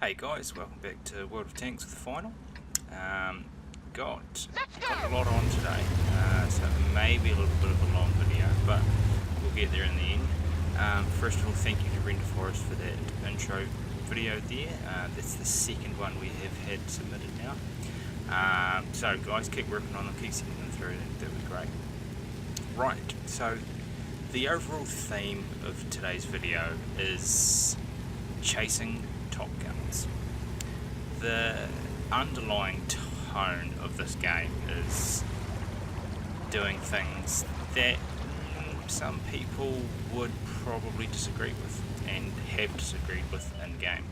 Hey guys, welcome back to World of Tanks with the final. Got a lot on today, so maybe a little bit of a long video, but we'll get there in the end. First of all, thank you to Render Forest for that intro video there. That's the second one we have had submitted now. So guys, keep working on them, keep sending them through, that would be great. Right, so the overall theme of today's video is chasing Top Guns. The underlying tone of this game is doing things that some people would probably disagree with and have disagreed with in game.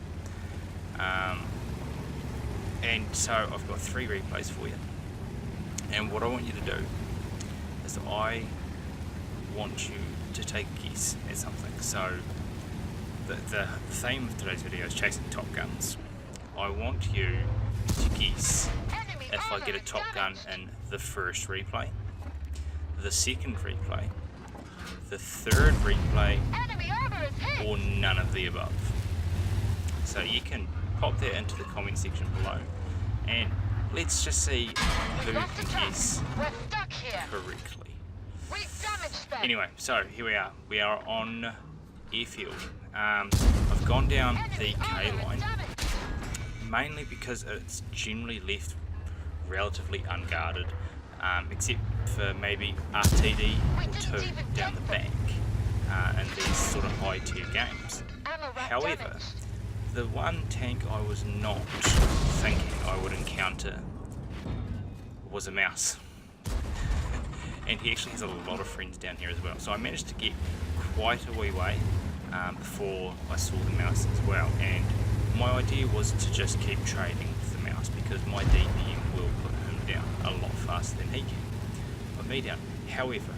And so I've got 3 replays for you, and what I want you to do is I want you to take a guess at something. So the theme of today's video is chasing Top Guns. I want you to guess if I get a Top Gun in the first replay, the second replay, the third replay, or none of the above. So you can pop that into the comment section below, and let's just see who can guess correctly. Anyway, so here we are. We are on Airfield. I've gone down the K line mainly because it's generally left relatively unguarded, except for maybe RTD or 2 down the back in these sort of high tier games. However, the one tank I was not thinking I would encounter was a mouse. And he actually has a lot of friends down here as well, so I managed to get quite a wee way before I saw the mouse as well, and my idea was to just keep trading with the mouse because my DPM will put him down a lot faster than he can put me down. However,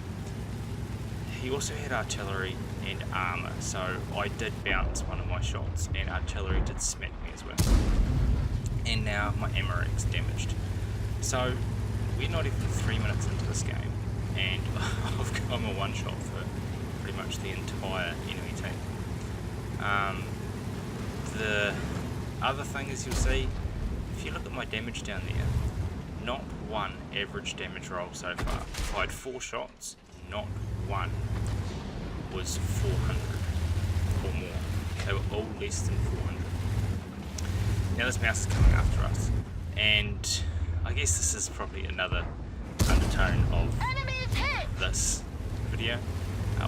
he also had artillery and armour, so I did bounce one of my shots and artillery did smack me as well, and now my Amarok's damaged. So we're not even 3 minutes into this game and I'm a one shot for pretty much the entire enemy team. The other thing is, you'll see, if you look at my damage down there, not one average damage roll so far. If I had 4 shots, not one was 400 or more. They were all less than 400. Now this mouse is coming after us, and I guess this is probably another undertone of this video,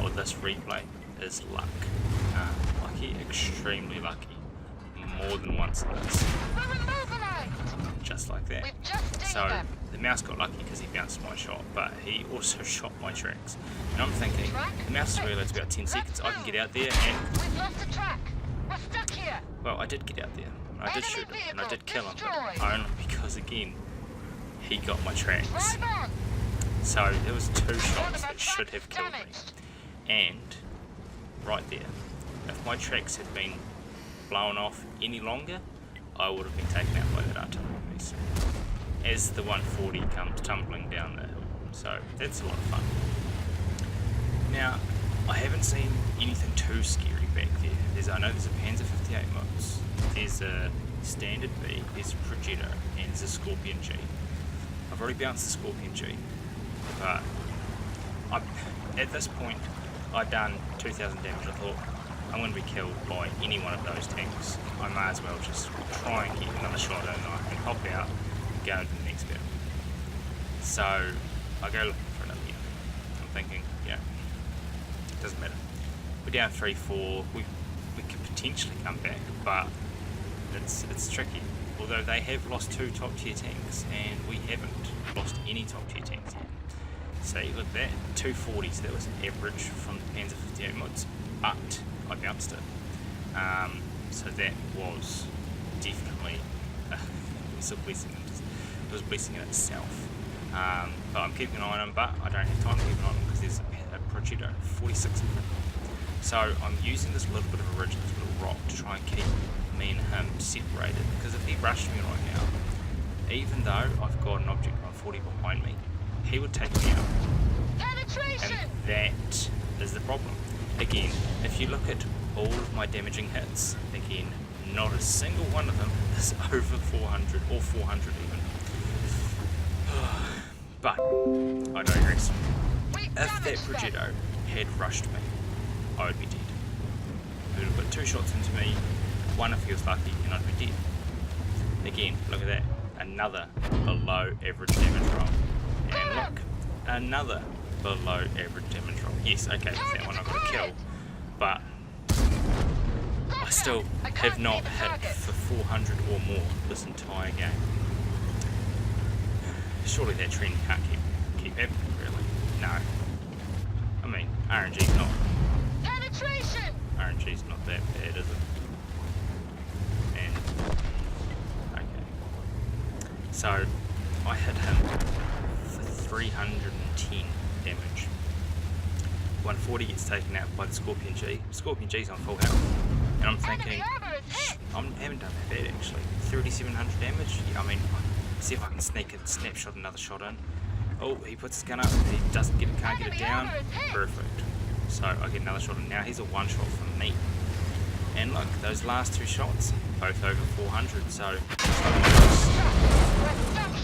or this replay, is luck. Lucky, extremely lucky. More than once in this. Just like that. So the mouse got lucky because he bounced my shot, but he also shot my tracks. And I'm thinking, the mouse reloads about 10 seconds, I can get out there and... Well, I did get out there, and I did shoot him, and I did kill him, but only because, again, he got my tracks. So there was 2 shots that should have killed me. And, right there, if my tracks had been blown off any longer, I would have been taken out by that artillery piece as the 140 comes tumbling down the hill. So that's a lot of fun. Now, I haven't seen anything too scary back there. I know there's a Panzer 58 mods, there's a Standard B, there's a Progetto, and there's a Scorpion G. I've already bounced the Scorpion G, but at this point I've done 2,000 damage. I thought, I'm going to be killed by any one of those tanks. I may as well just try and get another shot in, and I can hop out and go to the next battle. So I go looking for another unit. I'm thinking, it doesn't matter. We're down 3-4. We could potentially come back, but it's tricky. Although they have lost 2 top tier tanks, and we haven't lost any top tier tanks yet. See, look, that 240s, that was average from the Panzer 58 mods, but I bounced it. So that was definitely it was a blessing. It was a blessing in itself. But I'm keeping an eye on him, but I don't have time to keep an eye on him because there's a Progetto 46 of them. So I'm using this little bit of a ridge, this little rock, to try and keep me and him separated, because if he rushed me right now, even though I've got an object 140 behind me, he would take me out. And that is the problem. Again, if you look at all of my damaging hits, again, not a single one of them is over 400 or 400 even. But I digress. If that Progetto had rushed me, I would be dead. He would have put 2 shots into me, one if he was lucky, and I'd be dead. Again, look at that. Another below average damage roll. And look, another below average damage roll. Yes, okay, that one I got a kill, but I still have not hit for 400 or more this entire game. Surely that trend can't keep happening, really. No. I mean, RNG's not. Penetration! RNG's not that bad, is it? And okay. So I hit him for 310 damage. 140 gets taken out by the Scorpion G. Scorpion G's on full health. And I'm thinking, I haven't done that bad actually. 3,700 damage? Yeah, I mean, see if I can sneak a snapshot another shot in. Oh, he puts his gun up, he doesn't get it, can't get it down. Perfect. So I get another shot in. Now he's a one shot from me. And look, those last 2 shots, both over 400, so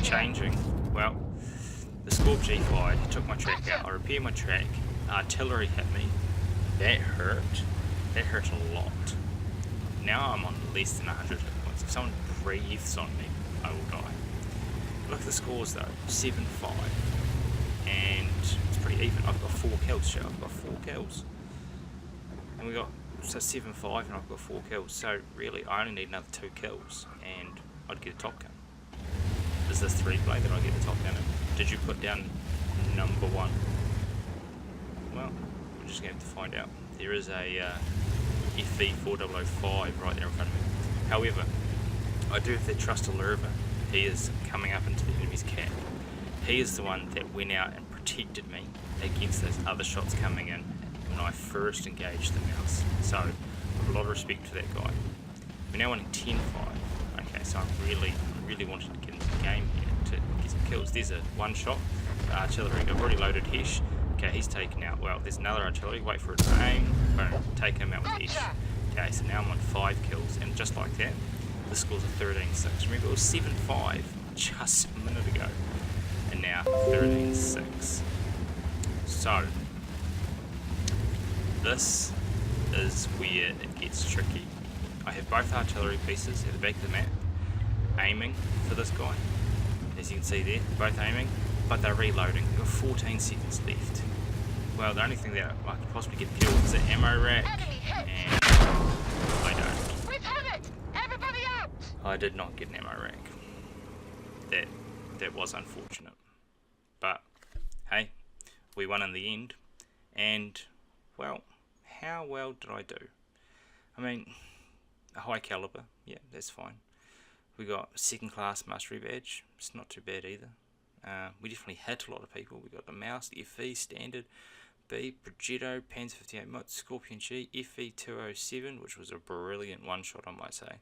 changing. Well, the Scorp G fired, he took my track out, I repaired my track, artillery hit me, that hurt a lot. Now I'm on less than 100 hit points. If someone breathes on me, I will die. Look at the scores though, 7-5, and it's pretty even. I've got 4 kills, Joe. I've got 4 kills, and we got 7-5, and I've got 4 kills. So really, I only need another 2 kills, and I'd get a top gun. Is this 3-play that I get the top gun in? Did you put down number 1? Well, we're just going to find out. There is a FV4005 right there in front of me. However, I do have that Trust Lurva. He is coming up into the enemy's cap. He is the one that went out and protected me against those other shots coming in when I first engaged the mouse. So, I have a lot of respect for that guy. We're now winning 10-5. Okay, so I really wanted to get into the game here to get some kills. There's a one shot artillery. I've already loaded Hesh. Okay, he's taken out. Well, there's another artillery. Wait for it to aim. Boom. Take him out with Hesh. Okay, so now I'm on 5 kills, and just like that, the scores are 13-6. Remember, it was 7-5 just a minute ago, and now 13-6. So, this is where it gets tricky. I have both artillery pieces at the back of the map, aiming for this guy. As you can see there, both aiming, but they're reloading. They've got 14 seconds left. Well, the only thing that I could possibly get killed is the ammo rack, and I don't. We've had it! Everybody out! I did not get an ammo rack. That was unfortunate. But, hey, we won in the end, and, well, how well did I do? I mean, a high caliber, yeah, that's fine. We got a 2nd class mastery badge, it's not too bad either. We definitely hit a lot of people. We got the mouse, the FV, standard, B, Progetto, Panzer 58 Mot, Scorpion G, FV207, which was a brilliant one-shot, I might say.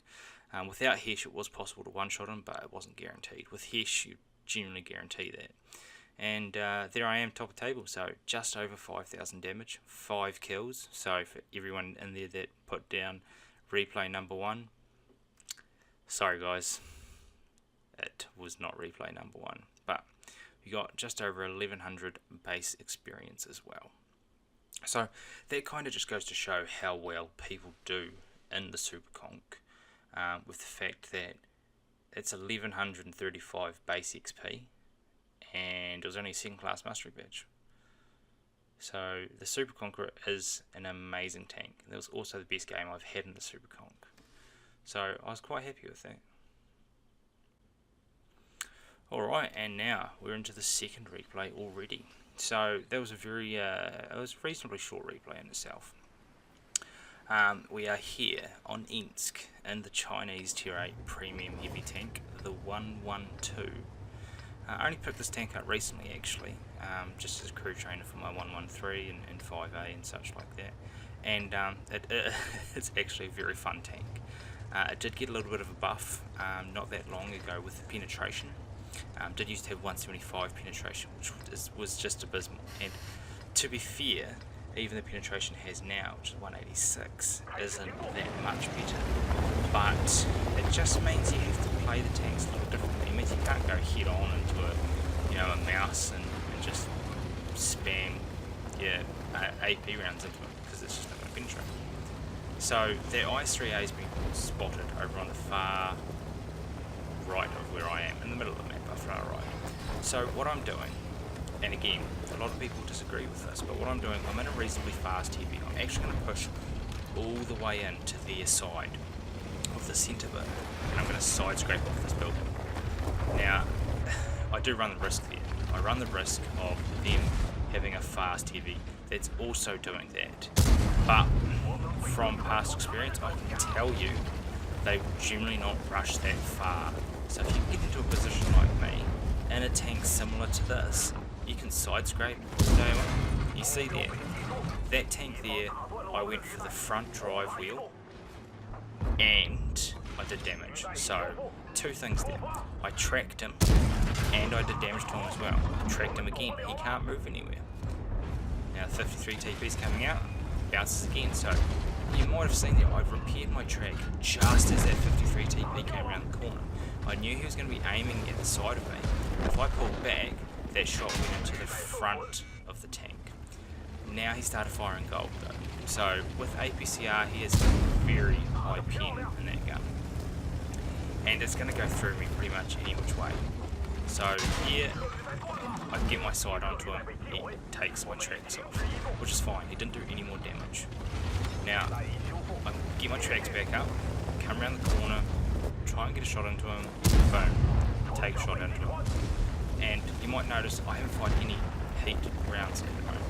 Without Hesh, it was possible to one-shot him, but it wasn't guaranteed. With Hesh, you genuinely guarantee that. And there I am, top of the table, so just over 5,000 damage, 5 kills. So for everyone in there that put down replay number 1, sorry guys, it was not replay number 1. But we got just over 1,100 base experience as well. So that kind of just goes to show how well people do in the Super Conk, with the fact that it's 1,135 base XP, and it was only a 2nd class mastery badge. So the Super Conqueror is an amazing tank. It was also the best game I've had in the Super Conk. So I was quite happy with that. Alright, and now we're into the second replay already. So that was a very, it was a reasonably short replay in itself. We are here on Ensk in the Chinese Tier 8 Premium Heavy Tank, the 112. I only picked this tank up recently actually, just as a crew trainer for my 113 and 5A and such like that. And it's actually a very fun tank. It did get a little bit of a buff not that long ago with the penetration. Did used to have 175 penetration, which was just abysmal. And to be fair, even the penetration has now, which is 186, isn't that much better. But it just means you have to play the tanks a little differently. It means you can't go head on into a mouse and just spam AP rounds into it, because it's just not going to penetrate. So their IS-3A has been spotted over on the far right of where I am, in the middle of the map, but far right. So what I'm doing, and again, a lot of people disagree with this, but what I'm doing, I'm in a reasonably fast heavy. I'm actually going to push all the way into their side of the centre bit, and I'm going to side scrape off this building. Now, I do run the risk there. I run the risk of them having a fast heavy that's also doing that. But from past experience, I can tell you they will generally not rush that far. So if you get into a position like me, in a tank similar to this, you can side scrape. You see there, that tank there, I went for the front drive wheel and I did damage. So two things there. I tracked him and I did damage to him as well. I tracked him again. He can't move anywhere. Now 53 TP's coming out, bounces again. So you might have seen that I've repaired my track just as that 53 TP came around the corner. I knew he was going to be aiming at the side of me. If I pulled back, that shot went into the front of the tank. Now he started firing gold though. So with APCR, he has a very high pen in that gun. And it's going to go through me pretty much any which way. So here, I get my sight onto him, he takes my tracks off, which is fine, he didn't do any more damage. Now, I get my tracks back up, come around the corner, try and get a shot into him, boom, take a shot into him. And you might notice I haven't fired any heat rounds at the moment.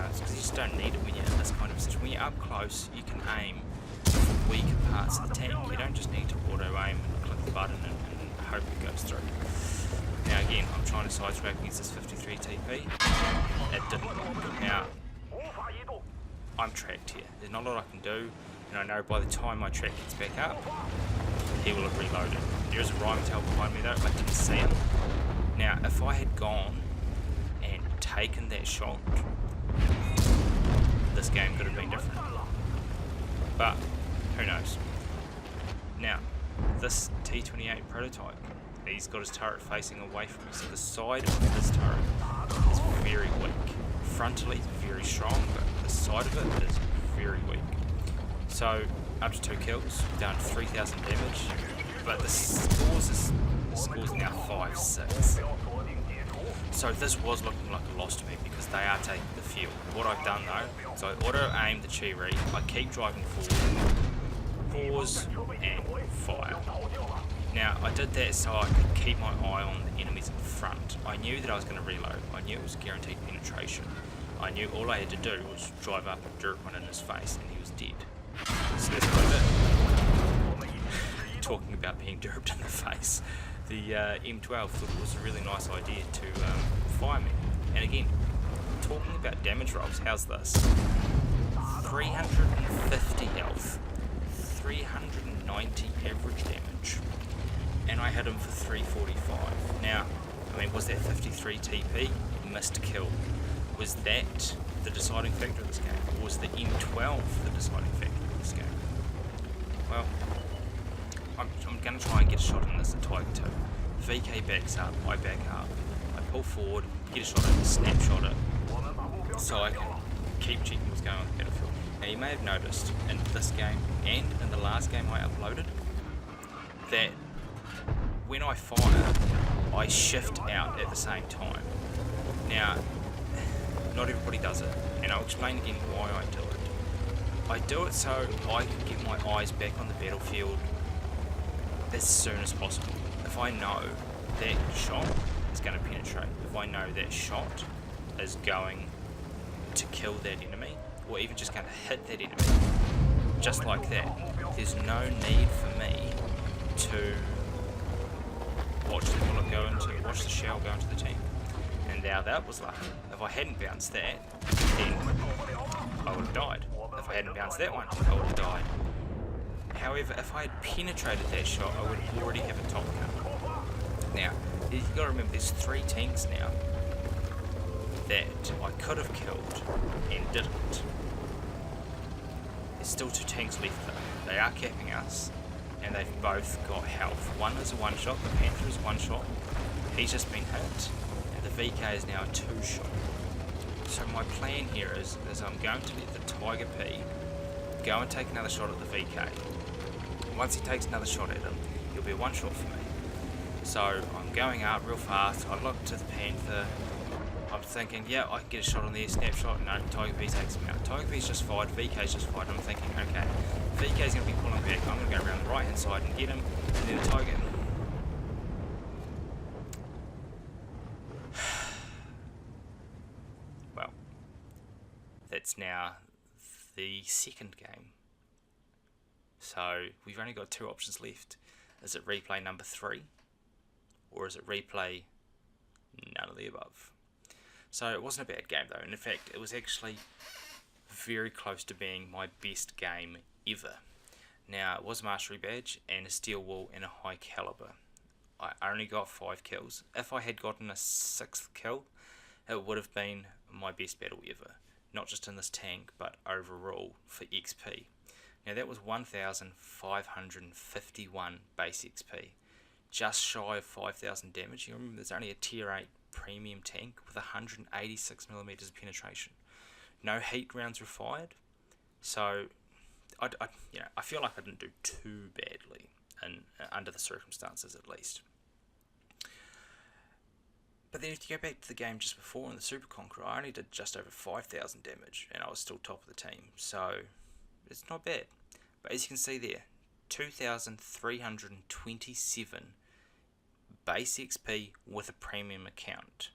It's because you just don't need it when you're in this kind of position. When you're up close, you can aim for weaker parts of the tank. You don't just need to auto aim and click the button and hope it goes through. Now again, I'm trying to side scrape against this 53 TP. It didn't work. Now, I'm tracked here. There's not a lot I can do, and I know by the time my track gets back up, he will have reloaded. There is a Rheinmetall behind me though, I didn't see him. Now, if I had gone and taken that shot, this game could have been different. But, who knows. Now, this T28 prototype, he's got his turret facing away from me, so the side of this turret is very weak. Frontally, it's very strong, but the side of it is very weak. So, up to 2 kills, down to 3,000 damage, but the score's now 5-6. So this was looking like a loss to me because they are taking the field. What I've done though, is I auto-aim the Chi-Ri, I keep driving forward, pause, and fire. Now, I did that so I could keep my eye on the enemies in front. I knew that I was going to reload. I knew it was guaranteed penetration. I knew all I had to do was drive up and dirk one in his face and he was dead. So that's what I did. Talking about being derped in the face, the M12 thought it was a really nice idea to fire me. And again, talking about damage rolls, how's this? 350 health, 390 average damage, and I hit him for 345. Now, I mean, was that 53 TP? Missed kill. Was that the deciding factor of this game? Or was the M12 the deciding factor of this game? Well, I'm going to try and get a shot in this at Tiger 2. VK backs up, I back up, I pull forward, get a shot in, snapshot it, so I can keep checking what's going on in the battlefield. Now you may have noticed in this game and in the last game I uploaded that when I fire, I shift out at the same time. Now, not everybody does it, and I'll explain again why I do it. I do it so I can get my eyes back on the battlefield as soon as possible. If I know that shot is going to penetrate, if I know that shot is going to kill that enemy, or even just going to hit that enemy, just like that, there's no need for me to watch the bullet go into, watch the shell go into the tank. And now that was lucky. If I hadn't bounced that, then I would have died. If I hadn't bounced that one, I would have died. However, if I had penetrated that shot, I would already have a top gun. Now, you've got to remember, there's 3 tanks now that I could have killed and didn't. There's still 2 tanks left though. They are capping us, and they've both got health. One is a one-shot, the Panther is one-shot, he's just been hit, and the VK is now a 2-shot. So my plan here is I'm going to let the Tiger P go and take another shot at the VK. Once he takes another shot at him, he'll be a one-shot for me. So I'm going up real fast, I look to the Panther, I'm thinking, yeah, I can get a shot on there, snapshot, no, Tiger P takes him out. Tiger P's just fired, VK's just fired, I'm thinking, okay, VK's going to be pulling back, I'm going to go around the right hand side and get him, and then the Tiger... Well, that's now the second game. So we've only got 2 options left. Is it replay number 3? Or is it replay none of the above? So it wasn't a bad game though, and in fact it was actually very close to being my best game ever. Now it was a mastery badge and a steel wool and a high caliber. I only got 5 kills. If I had gotten a 6th kill, it would have been my best battle ever. Not just in this tank, but overall for XP. Now that was 1,551 base XP. Just shy of 5,000 damage. You remember there's only a tier 8 premium tank with 186mm of penetration. No heat rounds were fired, so I feel like I didn't do too badly under the circumstances at least. But then if you go back to the game just before in the Super Conqueror, I only did just over 5,000 damage and I was still top of the team, so it's not bad. But as you can see there, 2,327 base XP with a premium account.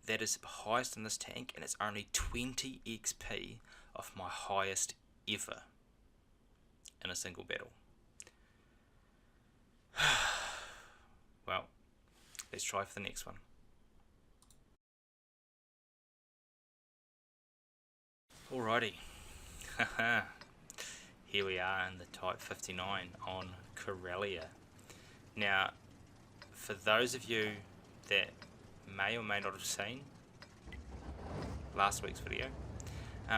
That is the highest in this tank, and it's only 20 XP of my highest ever in a single battle. Well, let's try for the next one. Alrighty. Here we are in the Type 59 on Corellia. Now, for those of you that may or may not have seen last week's video,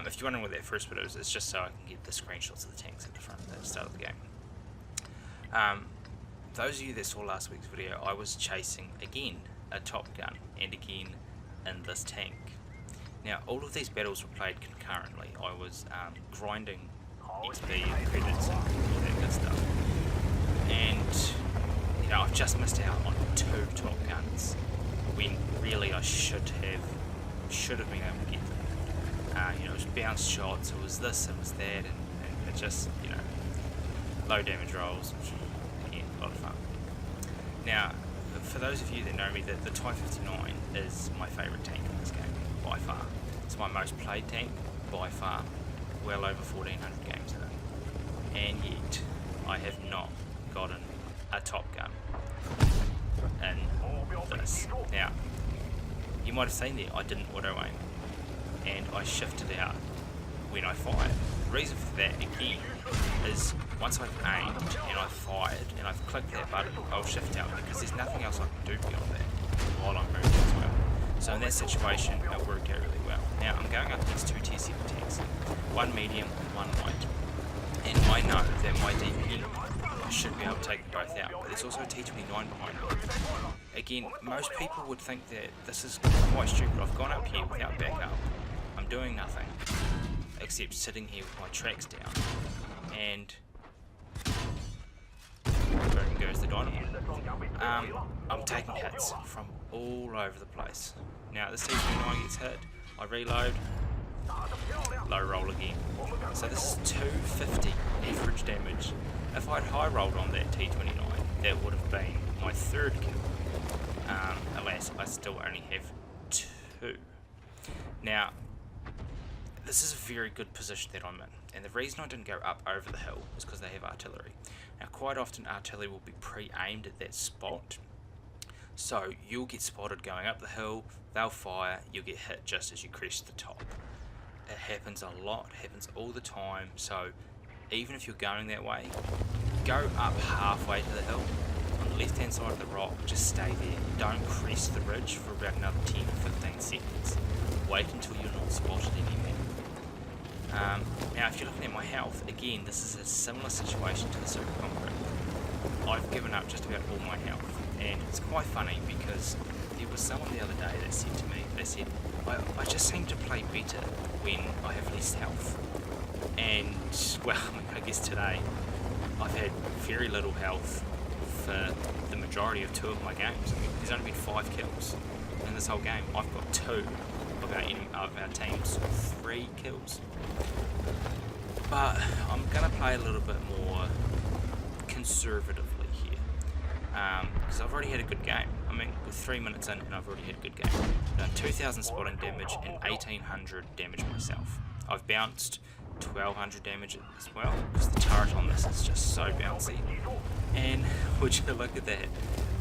if you're wondering what that first bit is, it's just so I can get the screenshots of the tanks at the front at the start of the game. Those of you that saw last week's video, I was chasing again a Top Gun and again in this tank. Now, all of these battles were played concurrently. I was grinding XP and credits and all that good stuff. And, you know, I've just missed out on 2 Top Guns when really I should have been able to get them. You know, it was bounce shots, it was this, it was that, and it just, you know, low damage rolls, yeah, a lot of fun. Now, for those of you that know me, the Type 59 is my favourite tank in this game, by far. It's my most played tank, by far, well over 1,400 games in it. And yet, I have not gotten a Top Gun in this. Now, you might have seen there, I didn't auto-aim, and I shifted out when I fired. The reason for that, again, is once I've aimed and I've fired and I've clicked that button, I'll shift out because there's nothing else I can do beyond that while I'm moving as well. So in that situation, it worked out really well. Now, I'm going up against 2 tier 7 tanks, one medium and one light. And I know that my DPM should be able to take them both out, but there's also a T29 behind me. Again, most people would think that this is quite stupid. I've gone up here without backup. I'm doing nothing except sitting here with my tracks down, and boom goes the dynamite. I'm taking hits from all over the place. Now this T29 gets hit, I reload, low roll again. So this is 250 average damage. If I'd high rolled on that T29, that would have been my 3rd kill. Alas, I still only have 2. Now, this is a very good position that I'm in, and the reason I didn't go up over the hill is because they have artillery. Now, quite often artillery will be pre-aimed at that spot, so you'll get spotted going up the hill, they'll fire, you'll get hit just as you crest the top. It happens a lot, happens all the time, so even if you're going that way, go up halfway to the hill on the left hand side of the rock, just stay there. Don't crest the ridge for about another 10 or 15 seconds. Wait until you're not spotted anymore. Now if you're looking at my health, again this is a similar situation to the Super Concrete. I've given up just about all my health, and it's quite funny because there was someone the other day that said to me, they said, I just seem to play better when I have less health. And well, I guess today I've had very little health for the majority of 2 of my games. I mean, there's only been 5 kills in this whole game. I've got 2 of our team's 3 kills. But I'm going to play a little bit more conservatively here, because I've already had a good game. I mean, with 3 minutes in, and I've already had a good game. I've done 2,000 spotting damage and 1,800 damage myself. I've bounced 1,200 damage as well, because the turret on this is just so bouncy. And would you look at that,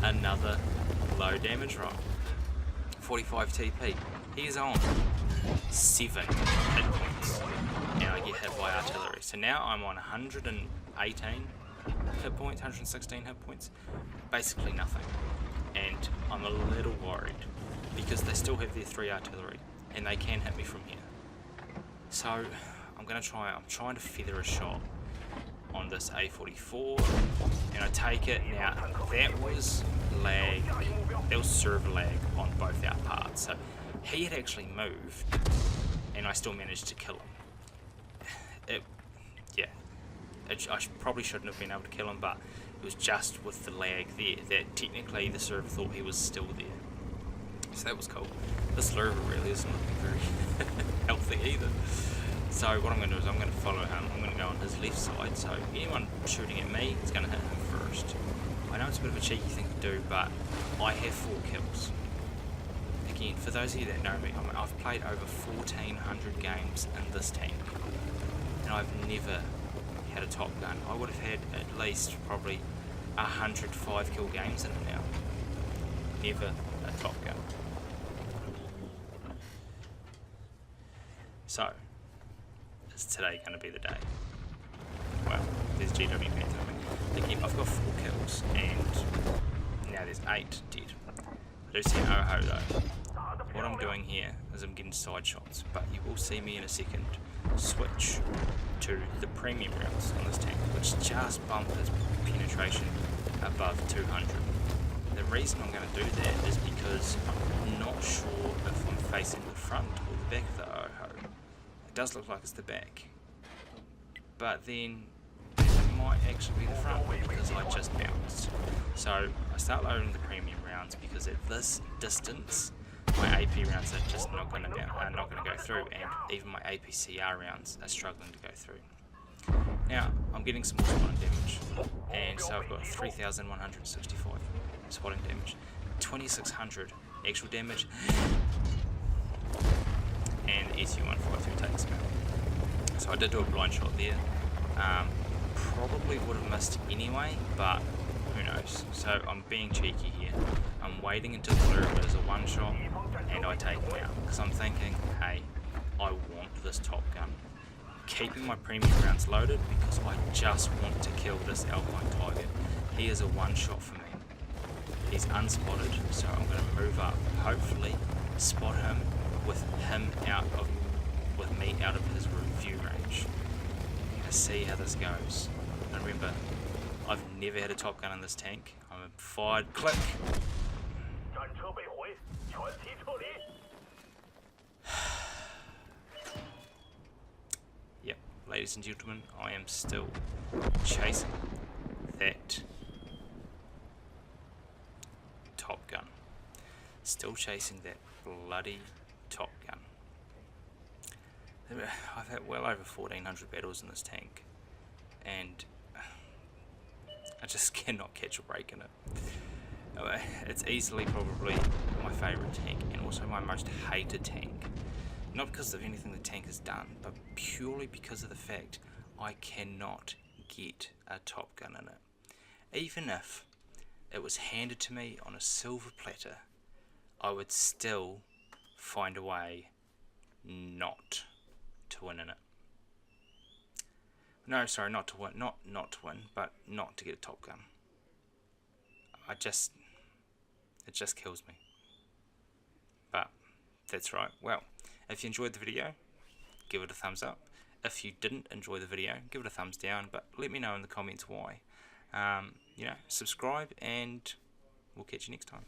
another low damage roll. 45 TP. He is on 7 hit points, and I get hit by artillery. So now I'm on 118 hit points, 116 hit points, basically nothing. And I'm a little worried because they still have their 3 artillery and they can hit me from here. So I'm trying to feather a shot on this A44, and I take it. Now that was lag, that was server lag on both our parts. So he had actually moved and I still managed to kill him. I probably shouldn't have been able to kill him, but it was just with the lag there that technically the server thought he was still there. So that was cool. This server really isn't looking very healthy either. So what I'm going to do is I'm going to follow him. I'm going to go on his left side, so anyone shooting at me is going to hit him first. I know it's a bit of a cheeky thing to do, but I have 4 kills. Again, for those of you that know me, I've played over 1,400 games in this tank, and I've never had a top gun. I would have had at least probably 105 kill games in it now. Never a top gun. So, is today going to be the day? Well, there's GW Panther. Again, I've got 4 kills, and now there's 8 dead. I do see an Oho though. What I'm doing here is I'm getting side shots, but you will see me in a second switch to the premium rounds on this tank, which just bumped its penetration above 200. The reason I'm going to do that is because I'm not sure if I'm facing the front or the back of the Oho. It does look like it's the back, but then it might actually be the front because I just bounced. So I start loading the premium rounds because at this distance my AP rounds are just not going to go through, and even my APCR rounds are struggling to go through. Now I'm getting some more spotting damage, and so I've got 3,165 spotting damage, 2,600 actual damage, and SU-152 takes me out. So I did do a blind shot there. Probably would have missed anyway, but who knows. So I'm being cheeky here. I'm waiting until the Luribit is a one shot and I take him out, because I'm thinking, hey, I want this top gun. Keeping my premium rounds loaded because I just want to kill this Alpine Tiger. He is a one shot for me. He's unspotted, so I'm going to move up, hopefully spot him with me out of his view range. Let's see how this goes. And remember, I've never had a top gun in this tank. I'm fired, click. Yep, ladies and gentlemen, I am still chasing that top gun. Still chasing that bloody top gun. I've had well over 1,400 battles in this tank, and I just cannot catch a break in it. It's easily probably my favourite tank, and also my most hated tank. Not because of anything the tank has done, but purely because of the fact I cannot get a top gun in it. Even if it was handed to me on a silver platter, I would still find a way not to win in it. No, sorry, not to win, not to win, but not to get a top gun. it just kills me. But that's right. Well, if you enjoyed the video, give it a thumbs up. If you didn't enjoy the video, give it a thumbs down, but let me know in the comments why. Subscribe, and we'll catch you next time.